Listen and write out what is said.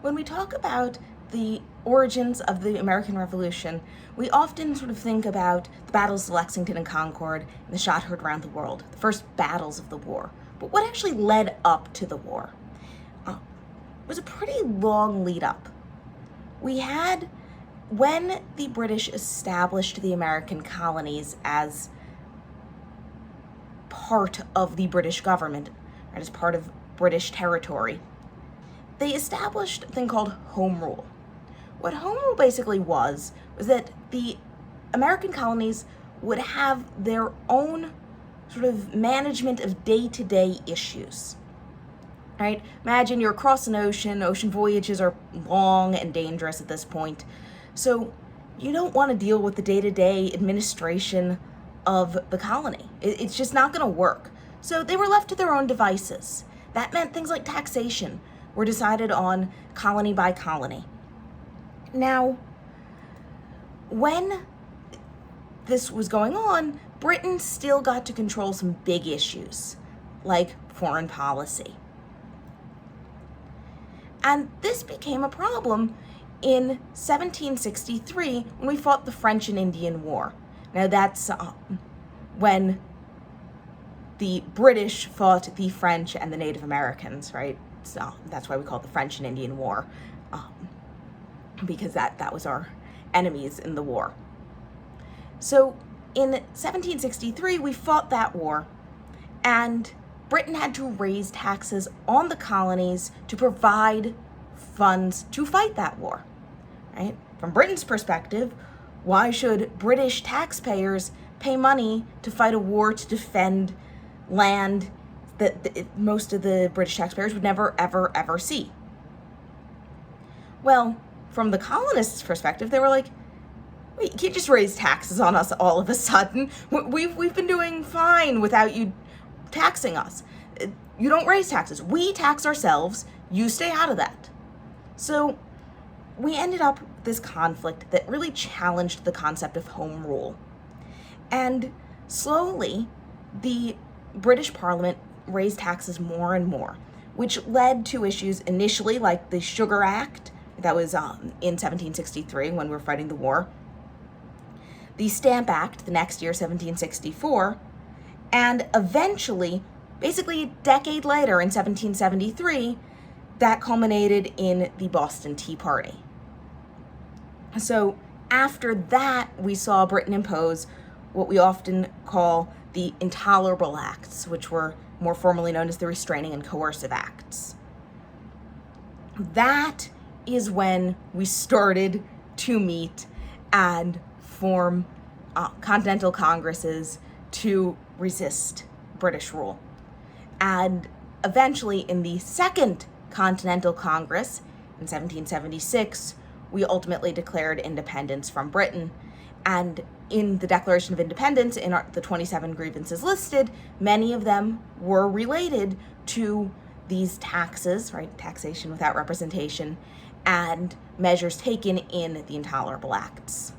When we talk about the origins of the American Revolution, we often sort of think about the battles of Lexington and Concord and the shot heard around the world, the first battles of the war. But what actually led up to the war? Was a pretty long lead up. We had, when the British established the American colonies as part of the British government, right, as part of British territory, they established a thing called Home Rule. What Home Rule basically was that the American colonies would have their own sort of management of day-to-day issues. Right? Imagine you're across an ocean. Ocean voyages are long and dangerous at this point. So you don't want to deal with the day-to-day administration of the colony. It's just not going to work. So they were left to their own devices. That meant things like taxation were decided on colony by colony. Now, when this was going on, Britain still got to control some big issues, like foreign policy. And this became a problem in 1763 when we fought the French and Indian War. Now that's when the British fought the French and the Native Americans, right? So that's why we call it the French and Indian War, because that was our enemies in the war. So in 1763, we fought that war, and Britain had to raise taxes on the colonies to provide funds to fight that war, right? From Britain's perspective, why should British taxpayers pay money to fight a war to defend land that most of the British taxpayers would never, ever, ever see? Well, from the colonists' perspective, they were like, wait, you can't just raise taxes on us all of a sudden. We've been doing fine without you taxing us. You don't raise taxes. We tax ourselves. You stay out of that. So we ended up with this conflict that really challenged the concept of home rule. And slowly, the British Parliament raised taxes more and more, which led to issues initially like the Sugar Act, that was in 1763 when we were fighting the war, the Stamp Act the next year, 1764, and eventually, basically a decade later in 1773, that culminated in the Boston Tea Party. So after that, we saw Britain impose what we often call the Intolerable Acts, which were more formally known as the Restraining and Coercive Acts. That is when we started to meet and form continental congresses to resist British rule. And eventually, in the Second Continental Congress in 1776, we ultimately declared independence from Britain. And in the Declaration of Independence, in the 27 grievances listed, many of them were related to these taxes, right? Taxation without representation, and measures taken in the Intolerable Acts.